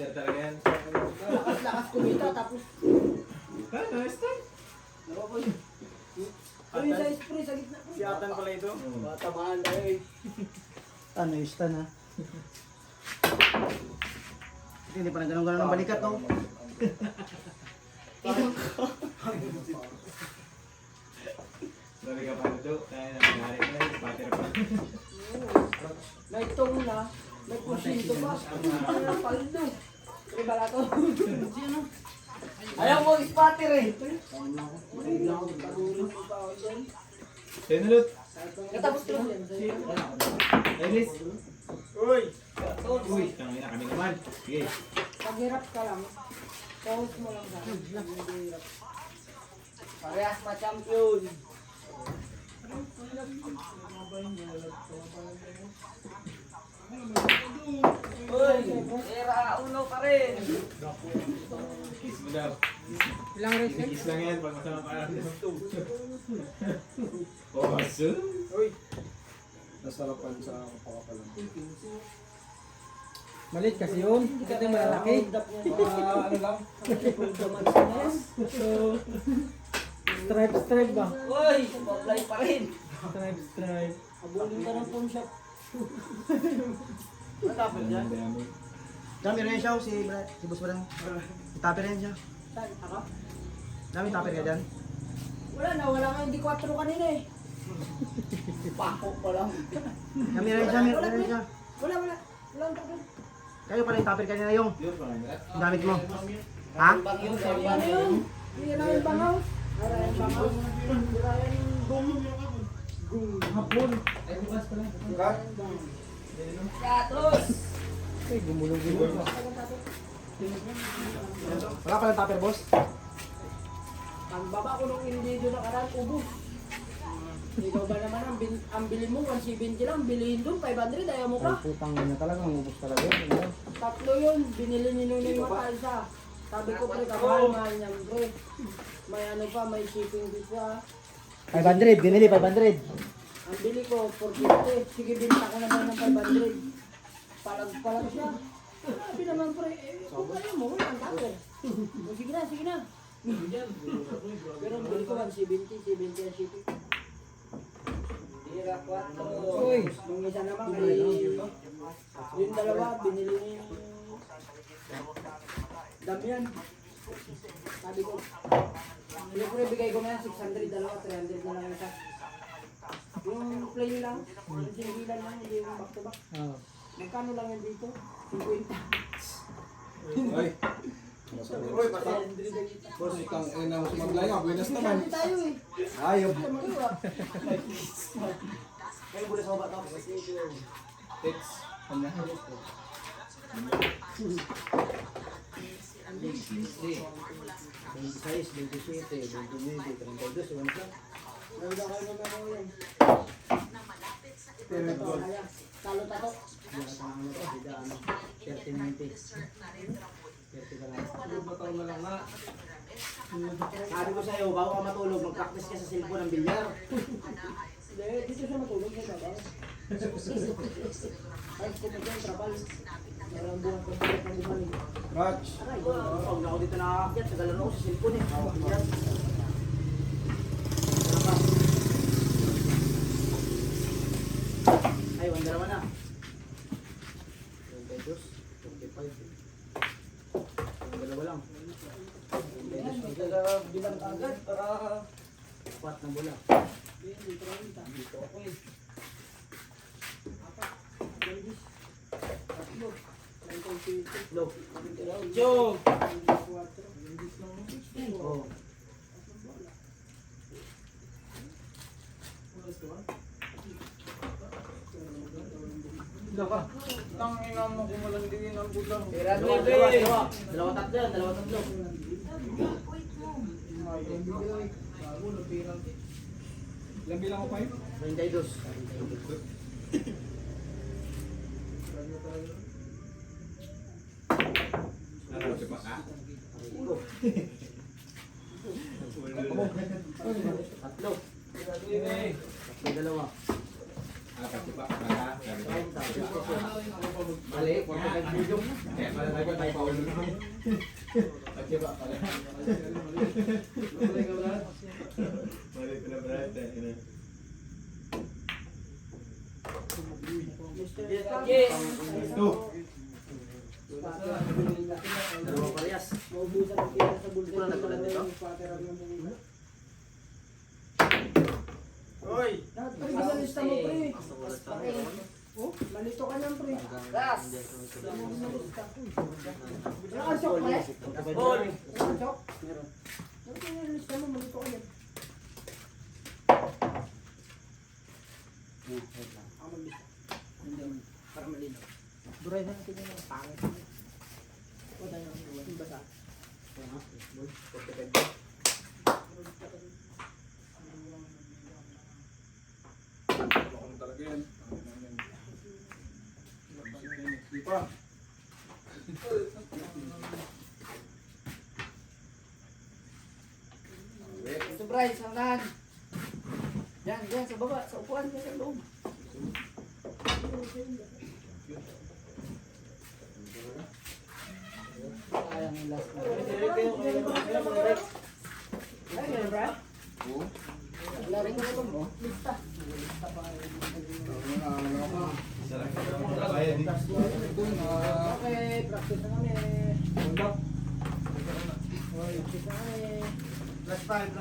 Spatter talaga yan. Lakas kumita tapos Nice time. Uy, sa spray sa gitna. Siyatan pala ito. Tamaan tayo eh. Ano, istan ha? Hindi pa na ganun-ganun ang balikat, no? Sabi ka pa ito. Kaya nangyari ka na. Spatter pa. May tong na, may pusinto pa. Ano na paldo? May balato. Ayaw mo spatter eh. Sa'yo na, Lut. Katapos ko. Ellis. Uy! Uy, tangina kami naman. Sige. Paghirap ka lang. Pause mo lang sa akin. Parehas pa champion. Uy, era uno pa rin. Kiss mo daw. Ilang reset? Kiss lang yan pag masama pa natin. Awesome. Uy! Nasarapan sa pakapalan. Malit kasi yun. Kasi malalaki. Ano lang? Stripe ba? Uy, pablay pa rin. Stripe. Abulin ka ng phone shop. Natapos yan? Dami rin siya, si Boss Brang. Tapir rin siya. Saan? Ako? Dami tapir ka dyan. Wala nga hindi 4 kanina eh. Pako pa lang. Dami rin siya, meron rin siya. Wala ang tapos. Kayo pala yung tapir kanina yung gamit mo. Ha? Ano yun? Hindi lang yung bangaw. Wala yung bangaw. Wala yung gum. Hapon. Katros! Ay, gumulong-gulong. Wala palang tapir, boss. Ang baba ko nung indido na karaan, ubos. Ikaw ba naman ang bilhin mo, 170 lang, bilihin doon, 500, ayaw mo Ay, pa. putang ina talaga, mangubos talaga yun. Tatlo yun, binili ni Nunoy Mata isa. Sabi ko pre, kamahal mahal niyan pre. May ano pa, may shipping fee pa. 500, binili 500. Ang bili ko, 450. Sige, binta ko naman ng 500. Palag siya. Sabi naman pre, kung ayaw mo, wala ang tapos. Sige na. Pero ang bili ko 170, 70 ang shipping. Tira 4. Uy. Yung isa naman kay... Yung dalawa, binili ni... Damian. Sabi ko, bigay ko na yan, 600, dalawa, 300 na lang isa. Yung plain lang, yung singilan lang, hindi yung back to back. Oh. Magkano lang yan dito? 50. Uy! Uy, basta. Boss, itang ina mo sumaglaya. Buenas naman. Sabi tayo eh. Ayaw. Sa magawa. Kayo muna sa bata. Text. Ano? 26, 27, 29, 32, wala ka. Nanda kayo na mga yan. Pero Kaya, talo tato. Hindi ka tama na ito, hindi ano, 30, 30 ka lang. bataw na lang nga. Sabi ko sa'yo, bago ka matulog, mag-practice ka sa cellphone ng bilyar. Hindi, dito siya matulog sa babaw. Ay, kumagyan, trapal. Marang buwan ko sa bumalik. Raj. Aray, pag na ako dito nakakakyat, tagalan ako sa cellphone eh. Hawak ko yan. Ay, ang dalawa na. 22, 25. Ang dalawa lang. Yan, may bilang agad para... Apat na bola. Dito ako eh. Apat. Gandis. Tatlo. Low. Jog! Oh. Daka. Tang ina mo kung walang diin ang budang. Dalawa tatlo yan, dalawa tatlo. Ilang bilang ko pa yun? 22. Ano si Pak? Tatlo. Tatlo dalawa. Si Pak. Sabi ko. Mali, 45 million. Kaya pala tayo pa paulo At ba pala? Mali ka, Brad. Mali pala, Brad. Ina. Mr. Yes. Two. Dalawa parehas. Maubusan ang pera sa bulsa. Wala na pala dito? Oy! Pre, ginalista mo, pre. Nakulat pa Pre. Oh, malito ka niyan, pre. Gas! Nakasok, pre. Ball! Nakasok. Meron. Ano ginalista mo, malito ka niyan? Ako maglista. Hindi, para malinaw. Duray na natin yung pangit. O, tayo ang iwan. Yung basa. Bakit talaga yan? Di pa. Ito, Bryce, sangkahan. Diyan, diyan, sa baba, sa upuan, diyan sa loob. Sayang yung last na. Ay, ganun, Brad? Oo. Lari ko na ito mo. Lista. Sarap ka naman sa bayan. Okay, practice na kami. Conduct. Practice na kami. Plus 5.